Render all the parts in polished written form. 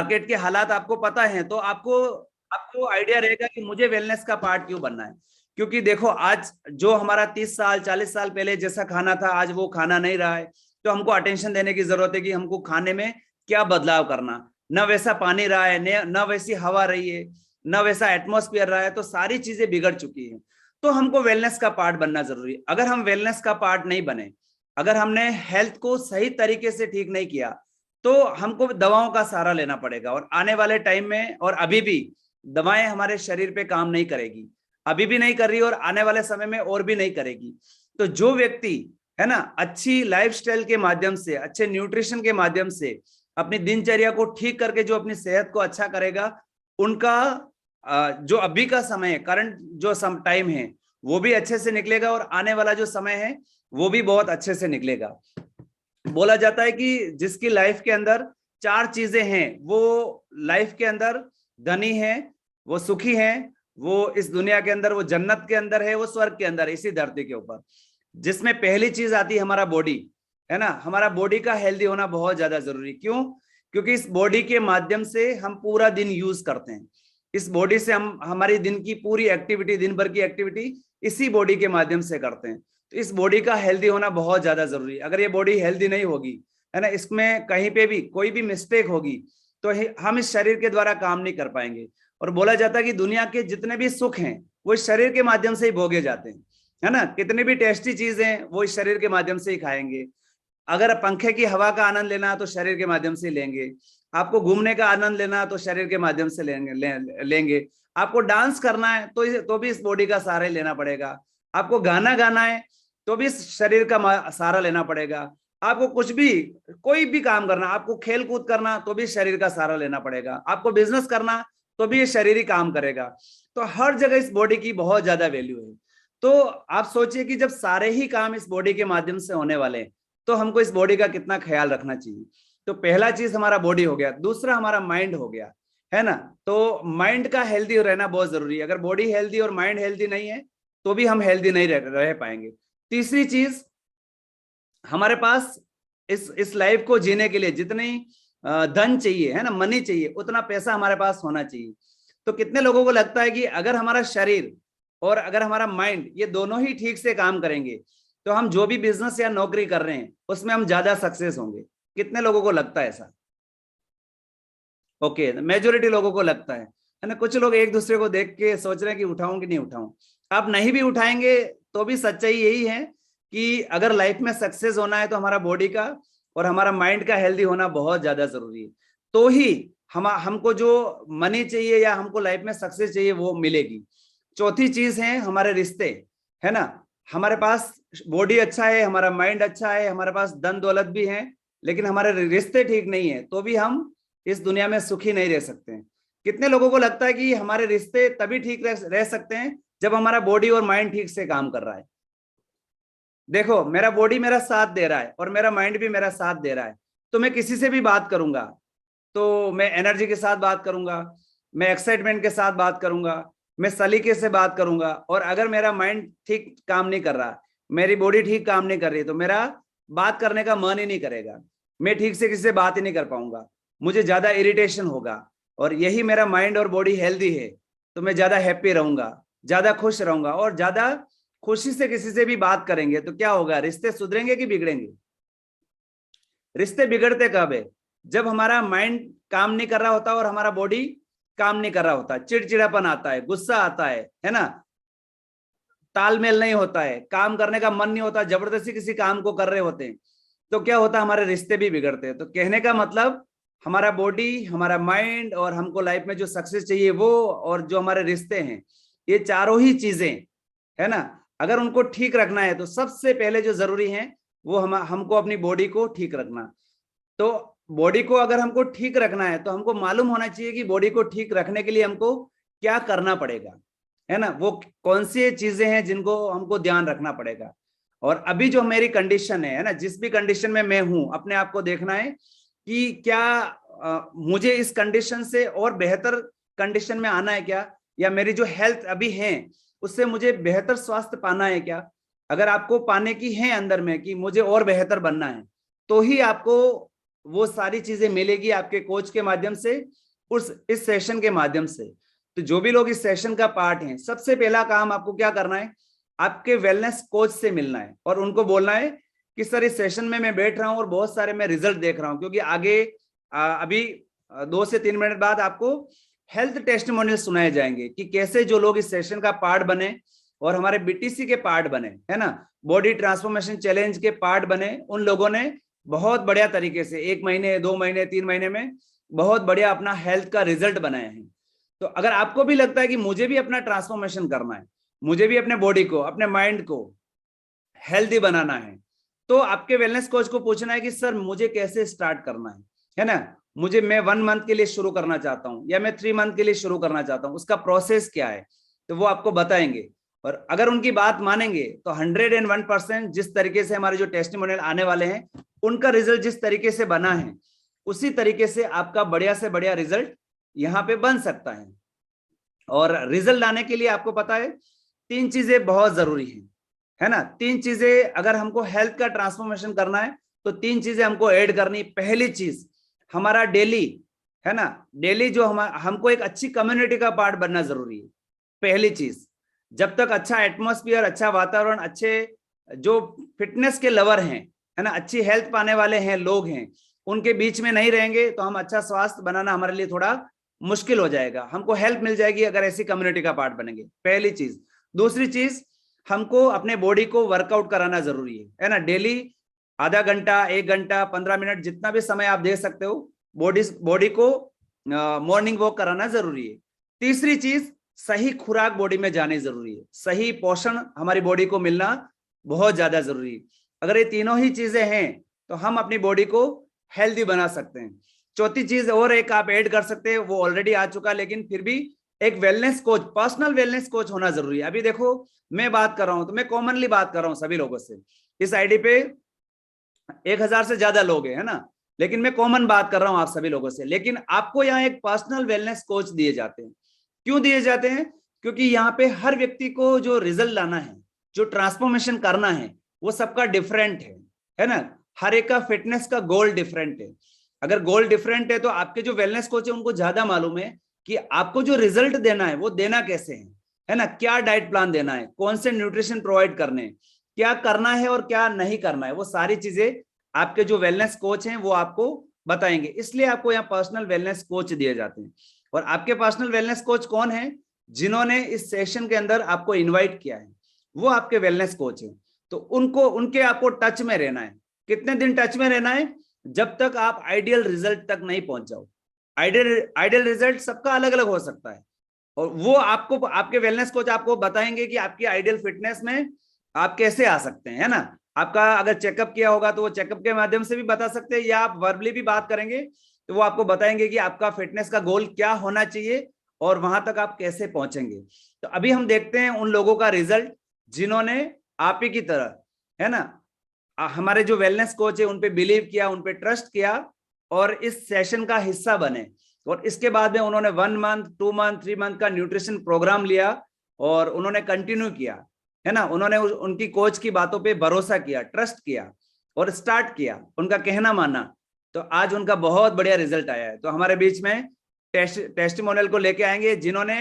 Market के हालात आपको पता है, तो आपको आपको आइडिया रहेगा कि मुझे वेलनेस का पार्ट क्यों बनना है। क्योंकि देखो, आज जो हमारा 30 साल 40 साल पहले जैसा खाना था, आज वो खाना नहीं रहा है। तो हमको अटेंशन देने की जरूरत है कि हमको खाने में क्या बदलाव करना। न वैसा पानी रहा है, न वैसी हवा रही है, न वैसा एटमॉस्फेयर रहा है, तो सारी चीजें बिगड़ चुकी है। तो हमको वेलनेस का पार्ट बनना जरूरी है। अगर हम वेलनेस का पार्ट नहीं बने, अगर हमने हेल्थ को सही तरीके से ठीक नहीं किया, तो हमको दवाओं का सहारा लेना पड़ेगा। और आने वाले टाइम में, और अभी भी दवाएं हमारे शरीर पे काम नहीं करेगी, अभी भी नहीं कर रही और आने वाले समय में और भी नहीं करेगी। तो जो व्यक्ति है ना, अच्छी लाइफस्टाइल के माध्यम से, अच्छे न्यूट्रिशन के माध्यम से अपनी दिनचर्या को ठीक करके जो अपनी सेहत को अच्छा करेगा, उनका जो अभी का समय है, करंट जो टाइम है, वो भी अच्छे से निकलेगा, और आने वाला जो समय है वो भी बहुत अच्छे से निकलेगा। बोला जाता है कि जिसकी लाइफ के अंदर 4 चीजें हैं, वो लाइफ के अंदर धनी है, वो सुखी है, वो इस दुनिया के अंदर, वो जन्नत के अंदर है, वो स्वर्ग के अंदर, इसी धरती के ऊपर। जिसमें पहली चीज आती है हमारा बॉडी, है ना। हमारा बॉडी का हेल्दी होना बहुत ज्यादा जरूरी। क्यों? क्योंकि इस बॉडी के माध्यम से हम पूरा दिन यूज करते हैं। इस बॉडी से हम हमारी दिन की पूरी एक्टिविटी, दिन भर की एक्टिविटी इसी बॉडी के माध्यम से करते हैं। तो इस बॉडी का हेल्दी होना बहुत ज्यादा जरूरी है। अगर ये बॉडी हेल्दी नहीं होगी, है ना, इसमें कहीं पे भी कोई भी मिस्टेक होगी, तो हम इस शरीर के द्वारा काम नहीं कर पाएंगे। और बोला जाता है कि दुनिया के जितने भी सुख हैं वो इस शरीर के माध्यम से ही भोगे जाते हैं, है ना। कितनी भी टेस्टी चीजें हैं वो इस शरीर के माध्यम से ही खाएंगे। अगर पंखे की हवा का आनंद लेना तो शरीर के माध्यम से लेंगे। आपको घूमने का आनंद लेना तो शरीर के माध्यम से लेंगे। आपको डांस करना है तो भी इस बॉडी का सहारा लेना पड़ेगा। आपको गाना गाना है तो भी इस शरीर का सहारा लेना पड़ेगा। आपको कुछ भी, कोई भी काम करना, आपको खेल कूद करना तो भी शरीर का सहारा लेना पड़ेगा। आपको बिजनेस करना तो भी ये शरीर ही काम करेगा। तो हर जगह इस बॉडी की बहुत ज्यादा वैल्यू है। तो आप सोचिए कि जब सारे ही काम इस बॉडी के माध्यम से होने वाले हैं, तो हमको इस बॉडी का कितना ख्याल रखना चाहिए। तो पहला चीज हमारा बॉडी हो गया, दूसरा हमारा माइंड हो गया, है ना। तो माइंड का हेल्दी रहना बहुत जरूरी है। अगर बॉडी हेल्दी और माइंड हेल्दी नहीं है तो भी हम हेल्दी नहीं रह पाएंगे। तीसरी चीज, हमारे पास इस लाइफ को जीने के लिए जितनी धन चाहिए, है ना, मनी चाहिए, उतना पैसा हमारे पास होना चाहिए। तो कितने लोगों को लगता है कि अगर हमारा शरीर और अगर हमारा माइंड, ये दोनों ही ठीक से काम करेंगे, तो हम जो भी बिजनेस या नौकरी कर रहे हैं उसमें हम ज्यादा सक्सेस होंगे। कितने लोगों को लगता है ऐसा? ओके, मेजोरिटी लोगों को लगता है ना। कुछ लोग एक दूसरे को देख के सोच रहे हैं कि उठाऊं कि नहीं उठाऊं। आप नहीं भी उठाएंगे तो भी सच्चाई यही है कि अगर लाइफ में सक्सेस होना है तो हमारा बॉडी का और हमारा माइंड का हेल्दी होना बहुत ज्यादा जरूरी है। तो ही हमको जो मनी चाहिए या हमको लाइफ में सक्सेस चाहिए वो मिलेगी। चौथी चीज है हमारे रिश्ते, है ना। हमारे पास बॉडी अच्छा है, हमारा माइंड अच्छा है, हमारे पास धन दौलत भी है, लेकिन हमारे रिश्ते ठीक नहीं है तो भी हम इस दुनिया में सुखी नहीं रह सकते हैं। कितने लोगों को लगता है कि हमारे रिश्ते तभी ठीक रह सकते हैं जब हमारा बॉडी और माइंड ठीक से काम कर रहा है। देखो, मेरा बॉडी मेरा साथ दे रहा है और मेरा माइंड भी मेरा साथ दे रहा है, तो मैं किसी से भी बात करूंगा तो मैं एनर्जी के साथ बात करूंगा, मैं एक्साइटमेंट के साथ बात करूंगा, मैं सलीके से बात करूंगा। और अगर मेरा माइंड ठीक काम नहीं कर रहा, मेरी बॉडी ठीक काम नहीं कर रही, तो मेरा बात करने का मन ही नहीं करेगा, मैं ठीक से किसी से बात ही नहीं कर पाऊंगा, मुझे ज्यादा इरिटेशन होगा। और यही मेरा माइंड और बॉडी हेल्दी है तो मैं ज्यादा हैप्पी रहूंगा, ज्यादा खुश रहूंगा। और ज्यादा खुशी से किसी से भी बात करेंगे तो क्या होगा, रिश्ते सुधरेंगे कि बिगड़ेंगे? रिश्ते बिगड़ते कब है? जब हमारा माइंड काम नहीं कर रहा होता और हमारा बॉडी काम नहीं कर रहा होता। चिड़चिड़ापन आता है, गुस्सा आता है ना, तालमेल नहीं होता है, काम करने का मन नहीं होता, जबरदस्ती किसी काम को कर रहे होते हैं, तो क्या होता है, हमारे रिश्ते भी बिगड़ते हैं। तो कहने का मतलब, हमारा बॉडी, हमारा माइंड और हमको लाइफ में जो सक्सेस चाहिए वो, और जो हमारे रिश्ते हैं, ये चारों ही चीजें, है ना, अगर उनको ठीक रखना है तो सबसे पहले जो जरूरी है वो हमको अपनी बॉडी को ठीक रखना। तो बॉडी को अगर हमको ठीक रखना है तो हमको मालूम होना चाहिए कि बॉडी को ठीक रखने के लिए हमको क्या करना पड़ेगा, है ना। वो कौन सी चीजें हैं जिनको हमको ध्यान रखना पड़ेगा। और अभी जो मेरी कंडीशन है ना, जिस भी कंडीशन में मैं हूं, अपने आप को देखना है कि क्या मुझे इस कंडीशन से और बेहतर कंडीशन में आना है क्या, या मेरी जो हेल्थ अभी है उससे मुझे बेहतर स्वास्थ्य पाना है क्या। अगर आपको पाने की है अंदर में कि मुझे और बेहतर बनना है, तो ही आपको वो सारी चीजें मिलेगी आपके कोच के माध्यम से, इस सेशन के माध्यम से। तो जो भी लोग इस सेशन का पार्ट हैं, सबसे पहला काम आपको क्या करना है, आपके वेलनेस कोच से मिलना है और उनको बोलना है कि सर इस सेशन में मैं बैठ रहा हूं और बहुत सारे मैं रिजल्ट देख रहा हूं, क्योंकि आगे अभी 2 से 3 मिनट बाद आपको हेल्थ टेस्टिमोनियल सुनाए जाएंगे कि कैसे जो लोग इस सेशन का पार्ट बने और हमारे बीटीसी के पार्ट बने, है ना, बॉडी ट्रांसफॉर्मेशन चैलेंज के पार्ट बने, उन लोगों ने बहुत बढ़िया तरीके से 1 महीने 2 महीने 3 महीने में बहुत बढ़िया अपना हेल्थ का रिजल्ट बनाए हैं। तो अगर आपको भी लगता है कि मुझे भी अपना ट्रांसफॉर्मेशन करना है, मुझे भी अपने बॉडी को, अपने माइंड को हेल्दी बनाना है, तो आपके वेलनेस कोच को पूछना है कि सर मुझे कैसे स्टार्ट करना है ना, मैं 1 मंथ के लिए शुरू करना चाहता हूं या मैं 3 मंथ के लिए शुरू करना चाहता हूं, उसका प्रोसेस क्या है, तो वो आपको बताएंगे। और अगर उनकी बात मानेंगे तो 101% जिस तरीके से हमारे जो टेस्टिमोनियल आने वाले हैं, उनका रिजल्ट जिस तरीके से बना है, उसी तरीके से आपका बढ़िया से बढ़िया रिजल्ट यहाँ पे बन सकता है। और रिजल्ट लाने के लिए आपको पता है 3 चीजें बहुत जरूरी है ना। 3 चीजें अगर हमको हेल्थ का ट्रांसफॉर्मेशन करना है तो 3 चीजें हमको ऐड करनी। पहली चीज हमारा डेली, है ना, डेली जो हमको एक अच्छी कम्युनिटी का पार्ट बनना जरूरी है। पहली चीज, जब तक अच्छा एटमॉस्फेयर, अच्छा वातावरण, अच्छे जो फिटनेस के लवर हैं, है ना, अच्छी हेल्थ पाने वाले हैं लोग हैं, उनके बीच में नहीं रहेंगे तो हम अच्छा स्वास्थ्य बनाना हमारे लिए थोड़ा मुश्किल हो जाएगा। हमको हेल्प मिल जाएगी अगर ऐसी कम्युनिटी का पार्ट बनेंगे, पहली चीज। दूसरी चीज, हमको अपने बॉडी को वर्कआउट कराना जरूरी है ना, डेली आधा घंटा, 1 घंटा, 15 मिनट, जितना भी समय आप दे सकते हो, बॉडी को मॉर्निंग वॉक कराना जरूरी है। तीसरी चीज, सही खुराक बॉडी में जानी जरूरी है, सही पोषण हमारी बॉडी को मिलना बहुत ज्यादा जरूरी है। अगर ये तीनों ही चीजें हैं तो हम अपनी बॉडी को हेल्दी बना सकते हैं। चौथी चीज और एक आप ऐड कर सकते हैं, वो ऑलरेडी आ चुका, लेकिन फिर भी एक wellness coach, personal wellness coach होना जरूरी है। अभी देखो मैं बात कर रहा हूं तो मैं कॉमनली बात कर रहा हूं सभी लोगों से, इस आईडी पे 1000 से ज्यादा लोग हैं, है ना, लेकिन मैं कॉमन बात कर रहा हूं आप सभी लोगों से। लेकिन आपको यहाँ एक पर्सनल वेलनेस कोच दिए जाते हैं। क्यों दिए जाते हैं? क्योंकि यहाँ पे हर व्यक्ति को जो रिजल्ट लाना है, जो ट्रांसफॉर्मेशन करना है, वो सबका डिफरेंट है ना। हर एक का फिटनेस का गोल डिफरेंट है। अगर गोल डिफरेंट है तो आपके जो वेलनेस कोच है उनको ज्यादा मालूम है कि आपको जो रिजल्ट देना है वो देना कैसे है ना, क्या डाइट प्लान देना है, कौन से न्यूट्रिशन प्रोवाइड करने, क्या करना है और क्या नहीं करना है, वो सारी चीजें आपके जो वेलनेस कोच हैं वो आपको बताएंगे। इसलिए आपको यहाँ पर्सनल वेलनेस कोच दिए जाते हैं। और आपके पर्सनल वेलनेस कोच कौन है? जिन्होंने इस सेशन के अंदर आपको इनवाइट किया है, वो आपके वेलनेस कोच हैं। तो उनके आपको टच में रहना है। कितने दिन टच में रहना है? जब तक आप आइडियल रिजल्ट तक नहीं पहुंच जाओ। आइडियल रिजल्ट सबका अलग अलग हो सकता है, और वो आपको, आपके वेलनेस कोच आपको बताएंगे कि आपकी आइडियल फिटनेस में आप कैसे आ सकते हैं, है ना। आपका अगर चेकअप किया होगा तो वो चेकअप के माध्यम से भी बता सकते हैं, या आप वर्बली भी बात करेंगे तो वो आपको बताएंगे कि आपका फिटनेस का गोल क्या होना चाहिए और वहां तक आप कैसे पहुंचेंगे। तो अभी हम देखते हैं उन लोगों का रिजल्ट जिन्होंने आप ही की तरह, है ना, हमारे जो वेलनेस कोच है उन पे बिलीव किया, उन पे ट्रस्ट किया और इस सेशन का हिस्सा बने। और इसके बाद में उन्होंने 1 मंथ, 2 मंथ, 3 मंथ का न्यूट्रिशन प्रोग्राम लिया और उन्होंने कंटिन्यू किया, है ना। उन्होंने उनकी कोच की बातों पे भरोसा किया, ट्रस्ट किया और स्टार्ट किया, उनका कहना माना, तो आज उनका बहुत बढ़िया रिजल्ट आया है। तो हमारे बीच में टेस्टिमोनियल को लेके आएंगे जिन्होंने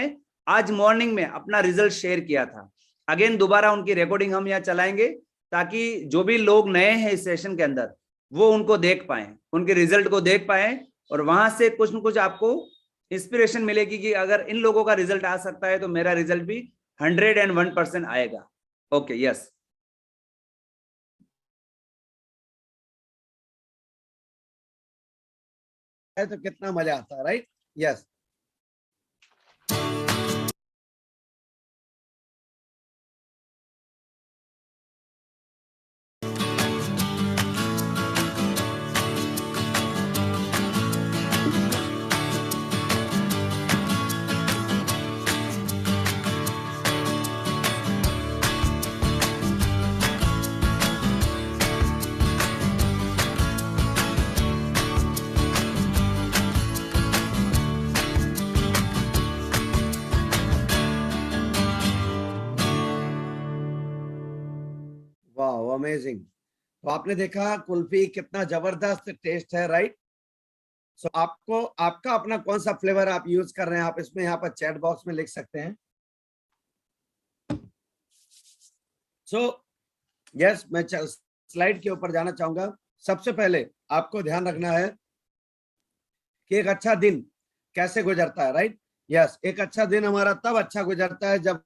आज मॉर्निंग में अपना रिजल्ट शेयर किया था। अगेन दोबारा उनकी रिकॉर्डिंग हम यहाँ चलाएंगे ताकि जो भी लोग नए हैं इस सेशन के अंदर वो उनको देख पाए, उनके रिजल्ट को देख पाए, और वहां से कुछ न कुछ आपको इंस्पिरेशन मिलेगी कि अगर इन लोगों का रिजल्ट आ सकता है तो मेरा रिजल्ट भी 101% आएगा। Okay, yes. तो कितना मजा आता है, राइट? यस। वाह, अमेजिंग। तो आपने देखा कुल्फी कितना जबरदस्त टेस्ट है, राइट। सो आपको आपका अपना कौन सा फ्लेवर आप यूज कर रहे हैं, आप इसमें यहाँ पर चैट बॉक्स में लिख सकते हैं। सो यस, मैं स्लाइड के ऊपर जाना चाहूंगा। सबसे पहले आपको ध्यान रखना है कि एक अच्छा दिन कैसे गुजरता है, राइट। यस, एक अच्छा दिन हमारा तब अच्छा गुजरता है जब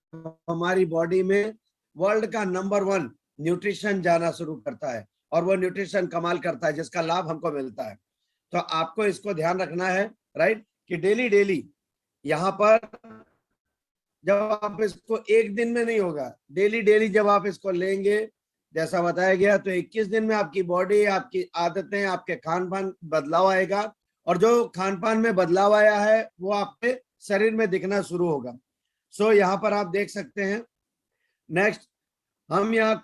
हमारी बॉडी में वर्ल्ड का नंबर 1 न्यूट्रिशन जाना शुरू करता है, और वो न्यूट्रिशन कमाल करता है जिसका लाभ हमको मिलता है। तो आपको इसको ध्यान रखना है, राइट, कि डेली डेली यहाँ पर जब आप इसको एक दिन में नहीं होगा, डेली डेली जब आप इसको लेंगे जैसा बताया गया, तो 21 दिन में आपकी बॉडी, आपकी आदतें, आपके खान पान बदलाव आएगा, और जो खान पान में बदलाव आया है वो आपके शरीर में दिखना शुरू होगा। सो यहाँ पर आप देख सकते हैं। नेक्स्ट हम यहाँ